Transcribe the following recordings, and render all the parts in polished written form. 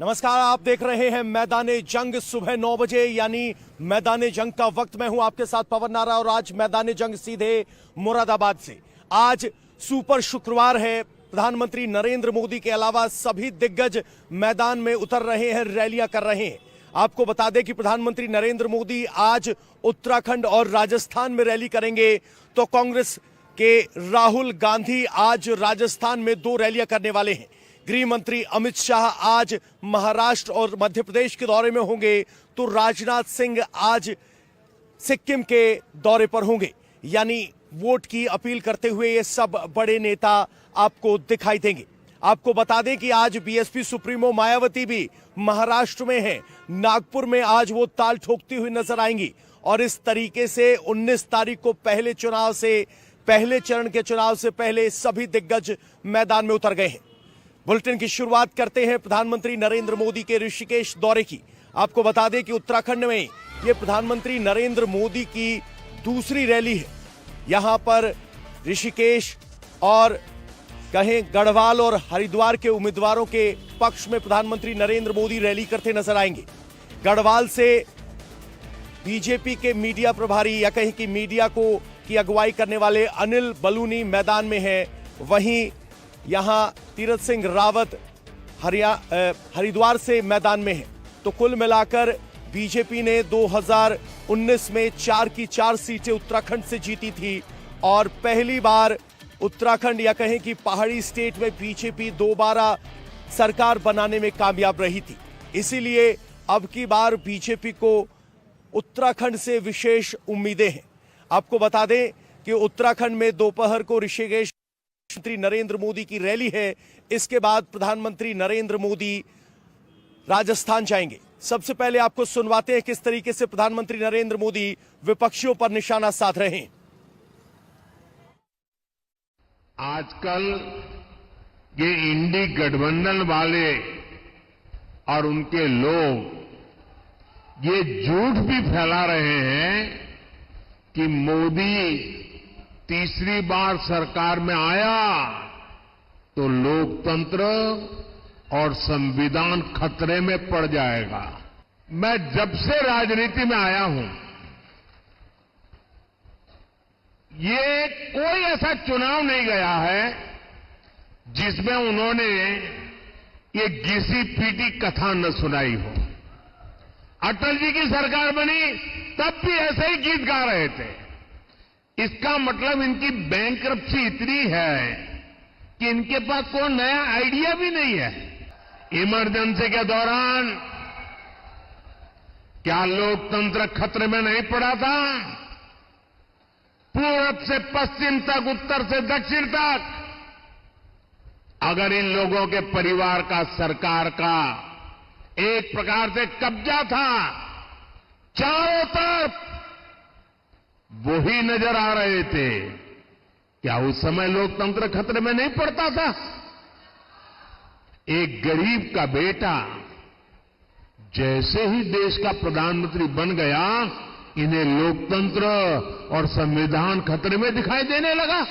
नमस्कार, आप देख रहे हैं मैदाने जंग। सुबह 9 बजे यानी मैदाने जंग का वक्त। मैं हूं आपके साथ पवन नारा और आज मैदाने जंग सीधे मुरादाबाद से। आज सुपर शुक्रवार है। प्रधानमंत्री नरेंद्र मोदी के अलावा सभी दिग्गज मैदान में उतर रहे हैं, रैलियां कर रहे हैं। आपको बता दें कि प्रधानमंत्री नरेंद्र मोदी आज उत्तराखंड और राजस्थान में रैली करेंगे, तो कांग्रेस के राहुल गांधी आज राजस्थान में 2 रैलियां करने वाले हैं। गृह मंत्री अमित शाह आज महाराष्ट्र और मध्य प्रदेश के दौरे में होंगे, तो राजनाथ सिंह आज सिक्किम के दौरे पर होंगे। यानी वोट की अपील करते हुए ये सब बड़े नेता आपको दिखाई देंगे। आपको बता दें कि आज बीएसपी सुप्रीमो मायावती भी महाराष्ट्र में है। नागपुर में आज वो ताल ठोकती हुई नजर आएंगी और इस तरीके से 19 तारीख को पहले चरण के चुनाव से पहले सभी दिग्गज मैदान में उतर गए हैं। बुलेटिन की शुरुआत करते हैं प्रधानमंत्री नरेंद्र मोदी के ऋषिकेश दौरे की। आपको बता दें कि उत्तराखंड में यह प्रधानमंत्री नरेंद्र मोदी की दूसरी रैली है। यहां पर ऋषिकेश और कहें गढ़वाल और हरिद्वार के उम्मीदवारों के पक्ष में प्रधानमंत्री नरेंद्र मोदी रैली करते नजर आएंगे। गढ़वाल से बीजेपी के मीडिया प्रभारी या कहीं की मीडिया की अगुवाई करने वाले अनिल बलूनी मैदान में हैं। वहीं यहां तीरथ सिंह रावत हरिद्वार से मैदान में है। तो कुल मिलाकर बीजेपी ने 2019 में 4 की 4 सीटें उत्तराखंड से जीती थी और पहली बार उत्तराखंड या कहें कि पहाड़ी स्टेट में बीजेपी दोबारा सरकार बनाने में कामयाब रही थी। इसीलिए अब की बार बीजेपी को उत्तराखंड से विशेष उम्मीदें हैं। आपको बता दें कि उत्तराखंड में दोपहर को ऋषिकेश प्रधानमंत्री नरेंद्र मोदी की रैली है। इसके बाद प्रधानमंत्री नरेंद्र मोदी राजस्थान जाएंगे। सबसे पहले आपको सुनवाते हैं किस तरीके से प्रधानमंत्री नरेंद्र मोदी विपक्षियों पर निशाना साध रहे हैं। आजकल ये इंडी गठबंधन वाले और उनके लोग ये झूठ भी फैला रहे हैं कि मोदी तीसरी बार सरकार में आया तो लोकतंत्र और संविधान खतरे में पड़ जाएगा। मैं जब से राजनीति में आया हूं, ये कोई ऐसा चुनाव नहीं गया है जिसमें उन्होंने ये घिसी पीटी कथा न सुनाई हो। अटल जी की सरकार बनी तब भी ऐसे ही गीत गा रहे थे। इसका मतलब इनकी बैंकरप्सी इतनी है कि इनके पास कोई नया आइडिया भी नहीं है। इमरजेंसी के दौरान क्या लोकतंत्र खतरे में नहीं पड़ा था? पूरब से पश्चिम तक, उत्तर से दक्षिण तक अगर इन लोगों के परिवार का सरकार का एक प्रकार से कब्जा था, चारों तरफ वही नजर आ रहे थे, क्या उस समय लोकतंत्र खतरे में नहीं पड़ता था? एक गरीब का बेटा जैसे ही देश का प्रधानमंत्री बन गया, इन्हें लोकतंत्र और संविधान खतरे में दिखाई देने लगा।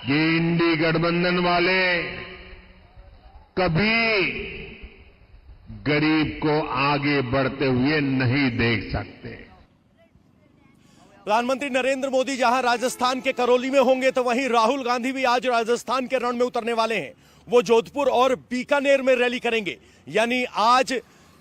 ये इंडी गठबंधन वाले कभी गरीब को आगे बढ़ते हुए नहीं देख सकते। प्रधानमंत्री नरेंद्र मोदी जहां राजस्थान के करौली में होंगे, तो वहीं राहुल गांधी भी आज राजस्थान के रण में उतरने वाले हैं। वो जोधपुर और बीकानेर में रैली करेंगे। यानी आज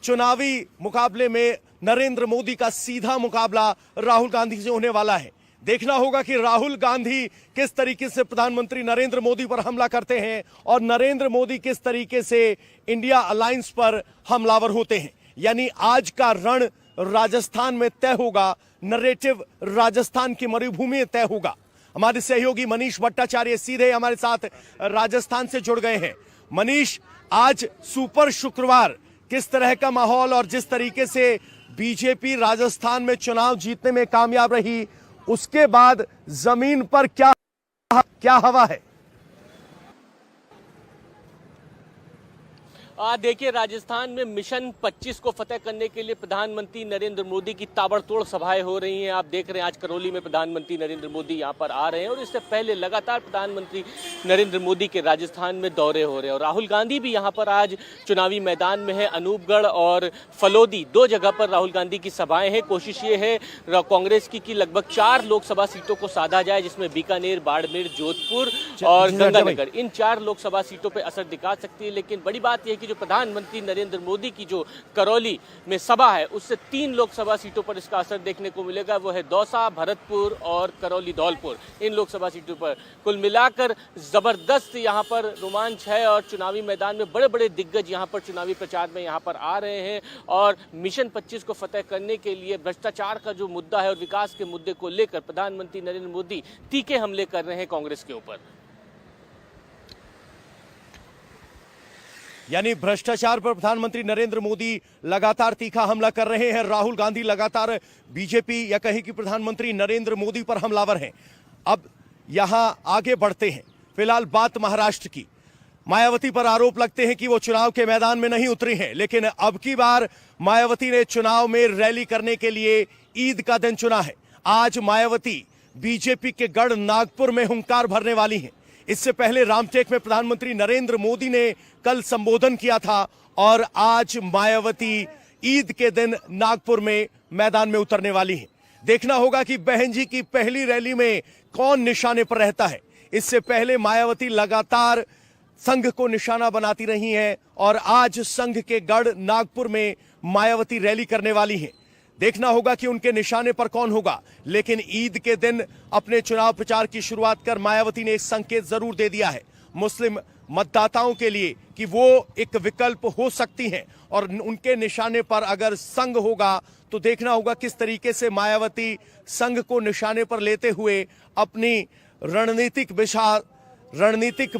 चुनावी मुकाबले में नरेंद्र मोदी का सीधा मुकाबला राहुल गांधी से होने वाला है। देखना होगा कि राहुल गांधी किस तरीके से प्रधानमंत्री नरेंद्र मोदी पर हमला करते हैं और नरेंद्र मोदी किस तरीके से इंडिया अलायंस पर हमलावर होते हैं। यानी आज का रण राजस्थान में तय होगा, नरेटिव राजस्थान की मरुभूमि में तय होगा। हमारे सहयोगी मनीष भट्टाचार्य सीधे हमारे साथ राजस्थान से जुड़ गए हैं। मनीष, आज सुपर शुक्रवार, किस तरह का माहौल और जिस तरीके से बीजेपी राजस्थान में चुनाव जीतने में कामयाब रही, उसके बाद जमीन पर क्या हवा है? देखिए, राजस्थान में मिशन 25 को फतेह करने के लिए प्रधानमंत्री नरेंद्र मोदी की ताबड़तोड़ सभाएं हो रही हैं। आप देख रहे हैं आज करौली में प्रधानमंत्री नरेंद्र मोदी यहां पर आ रहे हैं और इससे पहले लगातार प्रधानमंत्री नरेंद्र मोदी के राजस्थान में दौरे हो रहे हैं और राहुल गांधी भी यहां पर आज चुनावी मैदान में है। अनूपगढ़ और फलोदी 2 जगह पर राहुल गांधी की सभाएं हैं। कोशिश ये है कांग्रेस की कि लगभग 4 लोकसभा सीटों को साधा जाए, जिसमें बीकानेर, बाड़मेर, जोधपुर और गंगानगर, इन 4 लोकसभा सीटों पर असर दिखा सकती है। लेकिन बड़ी बात यह कि जो प्रधानमंत्री नरेंद्र मोदी की जो करौली में सभा है उससे 3 लोकसभा सीटों पर इसका असर देखने को मिलेगा। वो है दौसा, भरतपुर और करौली धौलपुर, इन लोकसभा सीटों पर कुल मिलाकर जबरदस्त यहां पर रोमांच है और चुनावी मैदान में बड़े बड़े दिग्गज यहां पर चुनावी प्रचार में यहां पर आ रहे हैं और मिशन 25 को फतेह करने के लिए भ्रष्टाचार का जो मुद्दा है और विकास के मुद्दे को लेकर प्रधानमंत्री नरेंद्र मोदी तीखे हमले कर रहे हैं कांग्रेस के ऊपर। यानी भ्रष्टाचार पर प्रधानमंत्री नरेंद्र मोदी लगातार तीखा हमला कर रहे हैं। राहुल गांधी लगातार बीजेपी या कहीं कि प्रधानमंत्री नरेंद्र मोदी पर हमलावर हैं। अब यहां आगे बढ़ते हैं। फिलहाल बात महाराष्ट्र की। मायावती पर आरोप लगते हैं कि वो चुनाव के मैदान में नहीं उतरी हैं, लेकिन अब की बार मायावती ने चुनाव में रैली करने के लिए ईद का दिन चुना है। आज मायावती बीजेपी के गढ़ नागपुर में हुंकार भरने वाली हैं। इससे पहले रामटेक में प्रधानमंत्री नरेंद्र मोदी ने कल संबोधन किया था और आज मायावती ईद के दिन नागपुर में मैदान में उतरने वाली हैं। देखना होगा कि बहन जी की पहली रैली में कौन निशाने पर रहता है। इससे पहले मायावती लगातार संघ को निशाना बनाती रही हैं और आज संघ के गढ़ नागपुर में मायावती रैली करने वाली हैं। देखना होगा कि उनके निशाने पर कौन होगा, लेकिन ईद के दिन अपने चुनाव प्रचार की शुरुआत कर मायावती ने एक संकेत जरूर दे दिया है मुस्लिम मतदाताओं के लिए कि वो एक विकल्प हो सकती हैं और उनके निशाने पर अगर संघ होगा तो देखना होगा किस तरीके से मायावती संघ को निशाने पर लेते हुए अपनी रणनीतिक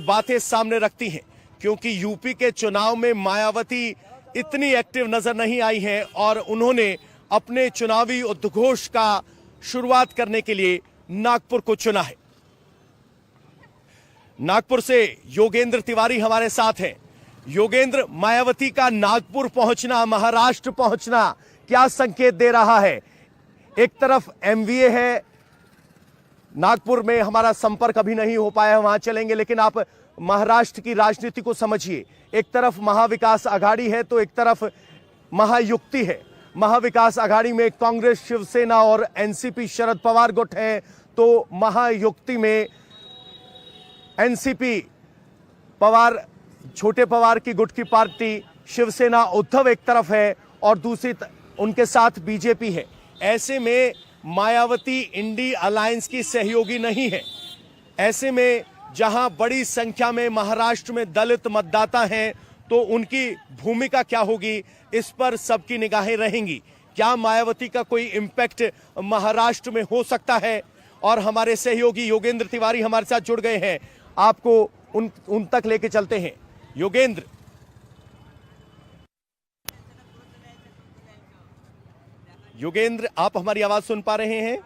बातें सामने रखती हैं। क्योंकि यूपी के चुनाव में मायावती इतनी एक्टिव नजर नहीं आई हैं और उन्होंने अपने चुनावी उद्घोष का शुरुआत करने के लिए नागपुर को चुना है। नागपुर से योगेंद्र तिवारी हमारे साथ हैं। योगेंद्र, मायावती का नागपुर पहुंचना, महाराष्ट्र पहुंचना क्या संकेत दे रहा है? एक तरफ एमवीए है, नागपुर में हमारा संपर्क अभी नहीं हो पाया, वहां चलेंगे, लेकिन आप महाराष्ट्र की राजनीति को समझिए। एक तरफ महाविकास आघाड़ी है तो एक तरफ महायुक्ति है। महाविकास आघाड़ी में कांग्रेस, शिवसेना और एनसीपी शरद पवार गुट है, तो महायुक्ति में एनसीपी पवार, छोटे पवार की गुट की पार्टी शिवसेना उद्धव एक तरफ है और दूसरी उनके साथ बीजेपी है। ऐसे में मायावती इंडी अलायंस की सहयोगी नहीं है। ऐसे में जहां बड़ी संख्या में महाराष्ट्र में दलित मतदाता हैं तो उनकी भूमिका क्या होगी, इस पर सबकी निगाहें रहेंगी। क्या मायावती का कोई इंपैक्ट महाराष्ट्र में हो सकता है? और हमारे सहयोगी योगेंद्र तिवारी हमारे साथ जुड़ गए हैं, आपको उन तक लेके चलते हैं। योगेंद्र, आप हमारी आवाज सुन पा रहे हैं?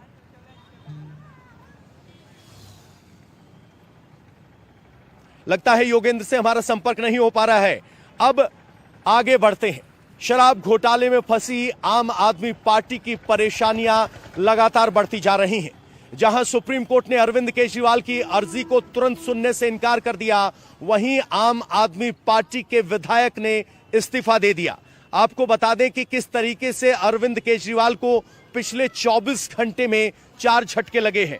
लगता है योगेंद्र से हमारा संपर्क नहीं हो पा रहा है। अब आगे बढ़ते हैं। शराब घोटाले में फंसी आम आदमी पार्टी की परेशानियां लगातार बढ़ती जा रही हैं। जहां सुप्रीम कोर्ट ने अरविंद केजरीवाल की अर्जी को तुरंत सुनने से इनकार कर दिया, वहीं आम आदमी पार्टी के विधायक ने इस्तीफा दे दिया। आपको बता दें कि किस तरीके से अरविंद केजरीवाल को पिछले 24 घंटे में 4 झटके लगे हैं।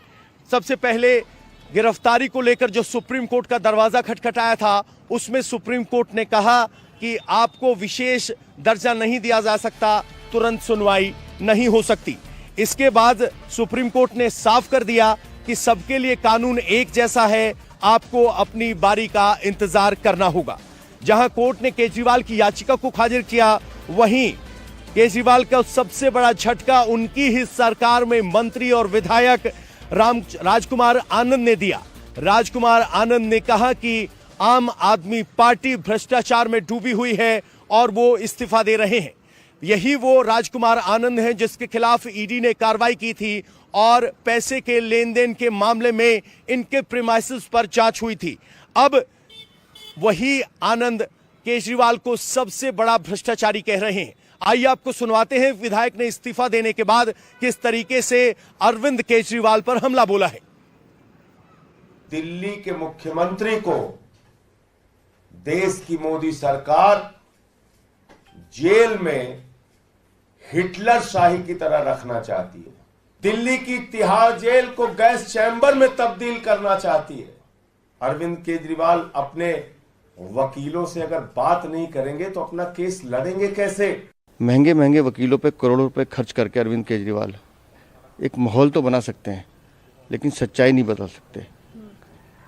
सबसे पहले गिरफ्तारी को लेकर जो सुप्रीम कोर्ट का दरवाजा खटखटाया था, उसमें सुप्रीम कोर्ट ने कहा कि आपको विशेष दर्जा नहीं दिया जा सकता, तुरंत सुनवाई नहीं हो सकती। इसके बाद सुप्रीम कोर्ट ने साफ कर दिया कि सबके लिए कानून एक जैसा है, आपको अपनी बारी का इंतजार करना होगा। जहां कोर्ट ने केजरीवाल की याचिका को खारिज किया, वहीं केजरीवाल का सबसे बड़ा झटका उनकी ही सरकार में मंत्री और विधायक राजकुमार आनंद ने दिया। राजकुमार आनंद ने कहा कि आम आदमी पार्टी भ्रष्टाचार में डूबी हुई है और वो इस्तीफा दे रहे हैं। यही वो राजकुमार आनंद हैं जिसके खिलाफ ईडी ने कार्रवाई की थी और पैसे के लेन देन के मामले में इनके प्रीमाइसेस पर जांच हुई थी। अब वही आनंद केजरीवाल को सबसे बड़ा भ्रष्टाचारी कह रहे हैं। आइए आपको सुनवाते हैं विधायक ने इस्तीफा देने के बाद किस तरीके से अरविंद केजरीवाल पर हमला बोला है। दिल्ली के मुख्यमंत्री को देश की मोदी सरकार जेल में हिटलर शाही की तरह रखना चाहती है। दिल्ली की तिहाड़ जेल को गैस चैम्बर में तब्दील करना चाहती है। अरविंद केजरीवाल अपने वकीलों से अगर बात नहीं करेंगे तो अपना केस लड़ेंगे कैसे? महंगे महंगे वकीलों पे करोड़ों रुपए खर्च करके अरविंद केजरीवाल एक माहौल तो बना सकते हैं, लेकिन सच्चाई नहीं बदल सकते।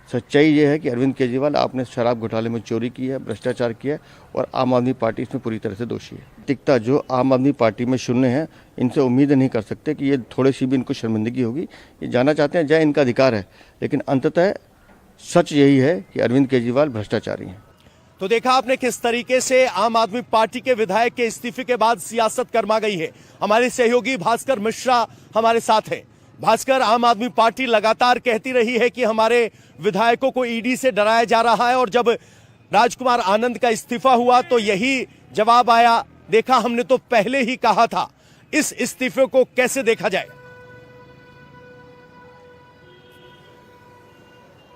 सच्चाई ये है कि अरविंद केजरीवाल आपने शराब घोटाले में चोरी की है, भ्रष्टाचार किया है और आम आदमी पार्टी इसमें पूरी तरह से दोषी है। टिकता जो आम आदमी पार्टी में शून्य है, इनसे उम्मीद नहीं कर सकते कि ये थोड़ी सी भी इनको शर्मिंदगी होगी। ये जाना चाहते हैं, जय इनका अधिकार है, लेकिन अंततः सच यही है कि अरविंद केजरीवाल भ्रष्टाचारी हैं। तो देखा आपने किस तरीके से आम आदमी पार्टी के विधायक के इस्तीफे के बाद सियासत गर्मा गई है। हमारे सहयोगी भास्कर मिश्रा हमारे साथ हैं। भास्कर, आम आदमी पार्टी लगातार कहती रही है कि हमारे विधायकों को ईडी से डराया जा रहा है, और जब राजकुमार आनंद का इस्तीफा हुआ तो यही जवाब आया। देखा हमने तो पहले ही कहा था। इस इस्तीफे को कैसे देखा जाए?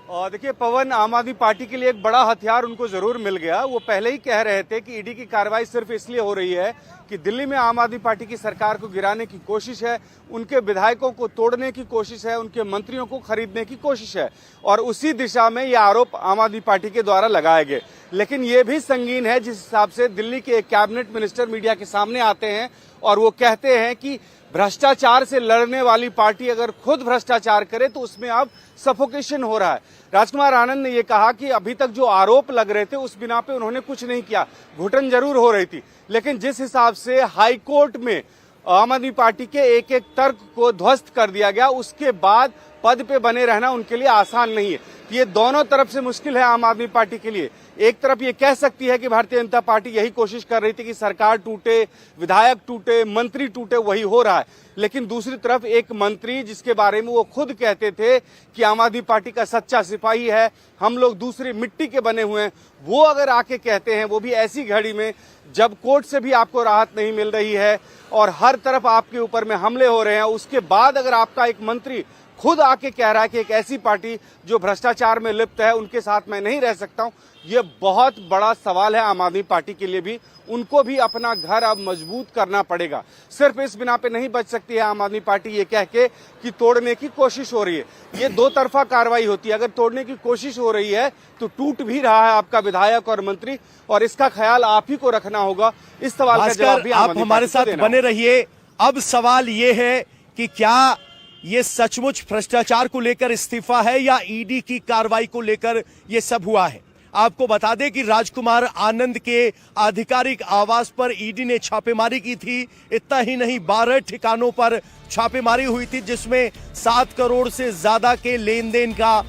और देखिए पवन, आम आदमी पार्टी के लिए एक बड़ा हथियार उनको जरूर मिल गया। वो पहले ही कह रहे थे कि ईडी की कार्रवाई सिर्फ इसलिए हो रही है कि दिल्ली में आम आदमी पार्टी की सरकार को गिराने की कोशिश है, उनके विधायकों को तोड़ने की कोशिश है, उनके मंत्रियों को खरीदने की कोशिश है, और उसी दिशा में ये आरोप आम आदमी पार्टी के द्वारा लगाए गए। लेकिन ये भी संगीन है जिस हिसाब से दिल्ली के एक कैबिनेट मिनिस्टर मीडिया के सामने आते हैं और वो कहते हैं कि भ्रष्टाचार से लड़ने वाली पार्टी अगर खुद भ्रष्टाचार करे तो उसमें अब सफोकेशन हो रहा है। राजकुमार आनंद ने यह कहा कि अभी तक जो आरोप लग रहे थे उस बिना पे उन्होंने कुछ नहीं किया, घुटन जरूर हो रही थी, लेकिन जिस हिसाब से हाई कोर्ट में आम आदमी पार्टी के एक एक तर्क को ध्वस्त कर दिया गया, उसके बाद पद पे बने रहना उनके लिए आसान नहीं है। ये दोनों तरफ से मुश्किल है आम आदमी पार्टी के लिए। एक तरफ ये कह सकती है कि भारतीय जनता पार्टी यही कोशिश कर रही थी कि सरकार टूटे, विधायक टूटे, मंत्री टूटे, वही हो रहा है। लेकिन दूसरी तरफ एक मंत्री जिसके बारे में वो खुद कहते थे कि आम आदमी पार्टी का सच्चा सिपाही है, हम लोग दूसरी मिट्टी के बने हुए हैं, वो अगर आके कहते हैं, वो भी ऐसी घड़ी में जब कोर्ट से भी आपको राहत नहीं मिल रही है और हर तरफ आपके ऊपर में हमले हो रहे हैं, उसके बाद अगर आपका एक मंत्री खुद आके कह रहा है कि एक ऐसी पार्टी जो भ्रष्टाचार में लिप्त है उनके साथ मैं नहीं रह सकता हूं, ये बहुत बड़ा सवाल है आम आदमी पार्टी के लिए भी। उनको भी अपना घर अब मजबूत करना पड़ेगा। सिर्फ इस बिना पे नहीं बच सकती है आम आदमी पार्टी ये कह के कि तोड़ने की कोशिश हो रही है। ये दो तरफा कार्रवाई होती है। अगर तोड़ने की कोशिश हो रही है तो टूट भी रहा है आपका विधायक और मंत्री, और इसका ख्याल आप ही को रखना होगा। इस सवाल का जवाब भी आप हमारे साथ बने रहिए। अब सवाल ये है कि क्या ये सचमुच भ्रष्टाचार को लेकर इस्तीफा है या ईडी की कार्रवाई को लेकर ये सब हुआ है? आपको बता दें कि राजकुमार आनंद के आधिकारिक आवास पर ईडी ने छापेमारी की थी। इतना ही नहीं, 12 ठिकानों पर छापेमारी हुई थी, जिसमें 7 करोड़ से ज्यादा के लेन देन का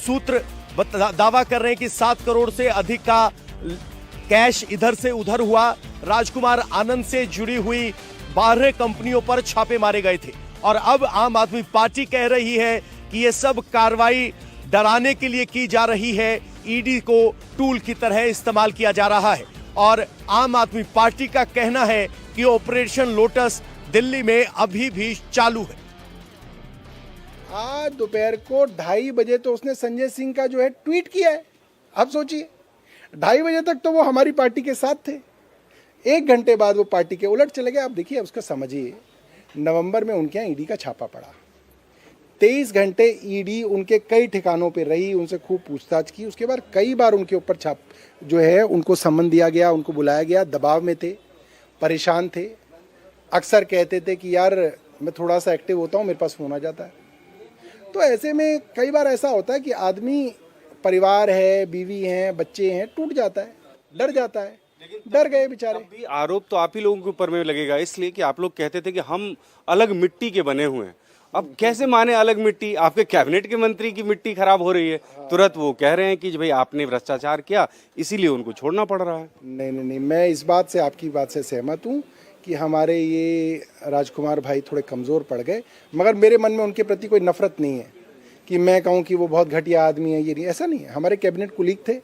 सूत्र दावा कर रहे हैं कि 7 करोड़ से अधिक का कैश इधर से उधर हुआ। राजकुमार आनंद से जुड़ी हुई 12 कंपनियों पर छापे मारे गए थे, और अब आम आदमी पार्टी कह रही है कि ये सब कार्रवाई डराने के लिए की जा रही है, ईडी को टूल की तरह इस्तेमाल किया जा रहा है। और आम आदमी पार्टी का कहना है कि ऑपरेशन लोटस दिल्ली में अभी भी चालू है। आज दोपहर को 2:30 बजे तो उसने संजय सिंह का जो है ट्वीट किया है। अब सोचिए, 2:30 बजे तक तो वो हमारी पार्टी के साथ थे, 1 घंटे बाद वो पार्टी के उलट चले गए। अब देखिए, उसका समझिए, नवंबर में उनके यहाँ ईडी का छापा पड़ा, 23 घंटे ईडी उनके कई ठिकानों पे रही, उनसे खूब पूछताछ की। उसके बाद कई बार उनके ऊपर छाप जो है उनको सम्मन दिया गया, उनको बुलाया गया। दबाव में थे, परेशान थे, अक्सर कहते थे कि यार मैं थोड़ा सा एक्टिव होता हूँ, मेरे पास फोन आ जाता है। तो ऐसे में कई बार ऐसा होता है कि आदमी, परिवार है, बीवी हैं, बच्चे हैं, टूट जाता है, डर जाता है। डर गए बेचारे। अभी आरोप तो आप ही लोगों के ऊपर में लगेगा, इसलिए कि आप लोग कहते थे कि हम अलग मिट्टी के बने हुए हैं। अब कैसे माने अलग मिट्टी? आपके कैबिनेट के मंत्री की मिट्टी खराब हो रही है, तुरंत वो कह रहे हैं कि भाई आपने भ्रष्टाचार किया, इसीलिए उनको छोड़ना पड़ रहा है। नहीं, मैं इस बात से, आपकी बात से सहमत हूँ कि हमारे ये राजकुमार भाई थोड़े कमज़ोर पड़ गए, मगर मेरे मन में उनके प्रति कोई नफरत नहीं है कि मैं कहूँ कि वो बहुत घटिया आदमी है। ये नहीं, ऐसा नहीं है। हमारे कैबिनेट कुलीग थे,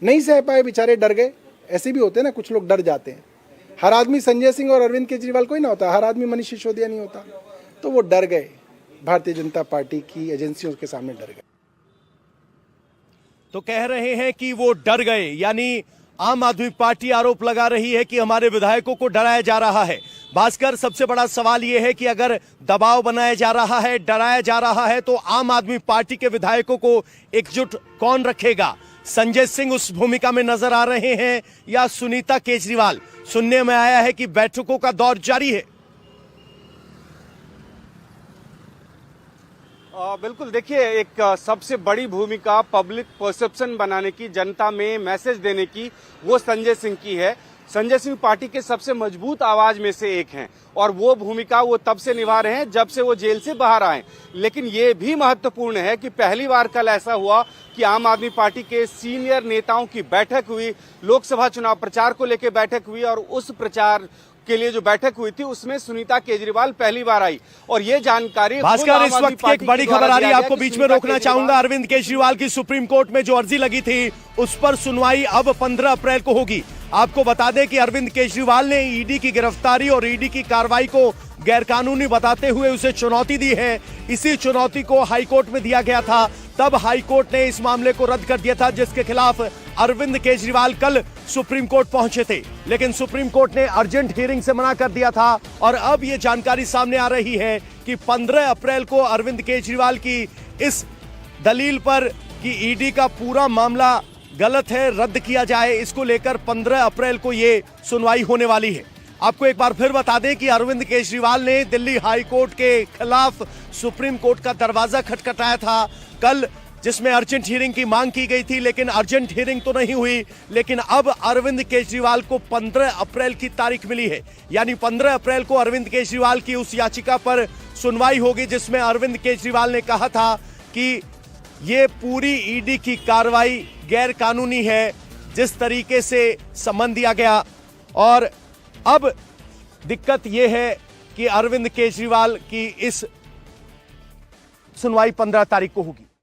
नहीं सह पाए बेचारे, डर गए, ऐसे भी होते हैं ना, कुछ लोग डर जाते हैं। हर आदमी संजय सिंह और अरविंद केजरीवाल कोई ना होता, हर आदमी मनीष सिसोदिया नहीं होता। तो वो डर गए, भारतीय जनता पार्टी की एजेंसियों के सामने डर गए। तो कह रहे हैं कि वो डर गए, यानी आम आदमी पार्टी आरोप लगा रही है कि हमारे विधायकों को डराया जा रहा है। भास्कर, सबसे बड़ा सवाल यह है कि अगर दबाव बनाया जा रहा है, डराया जा रहा है, तो आम आदमी पार्टी के विधायकों को एकजुट कौन रखेगा? संजय सिंह उस भूमिका में नजर आ रहे हैं या सुनीता केजरीवाल? सुनने में आया है कि बैठकों का दौर जारी है। बिल्कुल, देखिए, एक सबसे बड़ी भूमिका पब्लिक परसेप्शन बनाने की, जनता में मैसेज देने की, वो संजय सिंह की है। संजय सिंह पार्टी के सबसे मजबूत आवाज में से एक हैं और वो भूमिका वो तब से निभा रहे हैं जब से वो जेल से बाहर आए। लेकिन ये भी महत्वपूर्ण है कि पहली बार कल ऐसा हुआ कि आम आदमी पार्टी के सीनियर नेताओं की बैठक हुई, लोकसभा चुनाव प्रचार को लेकर बैठक हुई और उस प्रचार के लिए जो बैठक हुई थी उसमें सुनीता केजरीवाल पहली बार आई और ये जानकारी भास्कर, इस वक्त की एक बड़ी खबर आ रही है, आपको बीच में रोकना चाहूंगा। अरविंद केजरीवाल की सुप्रीम कोर्ट में जो अर्जी लगी थी उस पर सुनवाई अब 15 अप्रैल को होगी। आपको बता दें कि अरविंद केजरीवाल ने ईडी की गिरफ्तारी और ईडी की कार्रवाई को गैरकानूनी बताते हुए उसे चुनौती दी है। इसी चुनौती को हाईकोर्ट में दिया गया था, तब हाईकोर्ट ने इस मामले को रद्द कर दिया था, जिसके खिलाफ अरविंद केजरीवाल कल सुप्रीम कोर्ट पहुंचे थे। लेकिन सुप्रीम कोर्ट ने अर्जेंट हियरिंग से मना कर दिया था और अब यह जानकारी सामने आ रही है कि 15 अप्रैल को अरविंद केजरीवाल की इस दलील पर कि ईडी का पूरा मामला गलत है, रद्द किया जाए, इसको लेकर 15 अप्रैल को यह सुनवाई होने वाली है। आपको एक बार फिर बता दें कि अरविंद केजरीवाल ने दिल्ली हाई कोर्ट के खिलाफ सुप्रीम कोर्ट का दरवाजा खटखटाया था कल, जिसमें अर्जेंट हियरिंग की मांग की गई थी, लेकिन अर्जेंट हियरिंग तो नहीं हुई। लेकिन अब अरविंद केजरीवाल को 15 अप्रैल की तारीख मिली है, यानी 15 अप्रैल को अरविंद केजरीवाल की उस याचिका पर सुनवाई होगी जिसमें अरविंद केजरीवाल ने कहा था कि ये पूरी ईडी की कार्रवाई गैर कानूनी है, जिस तरीके से सम्मन दिया गया। और अब दिक्कत यह है कि अरविंद केजरीवाल की इस सुनवाई 15 तारीख को होगी।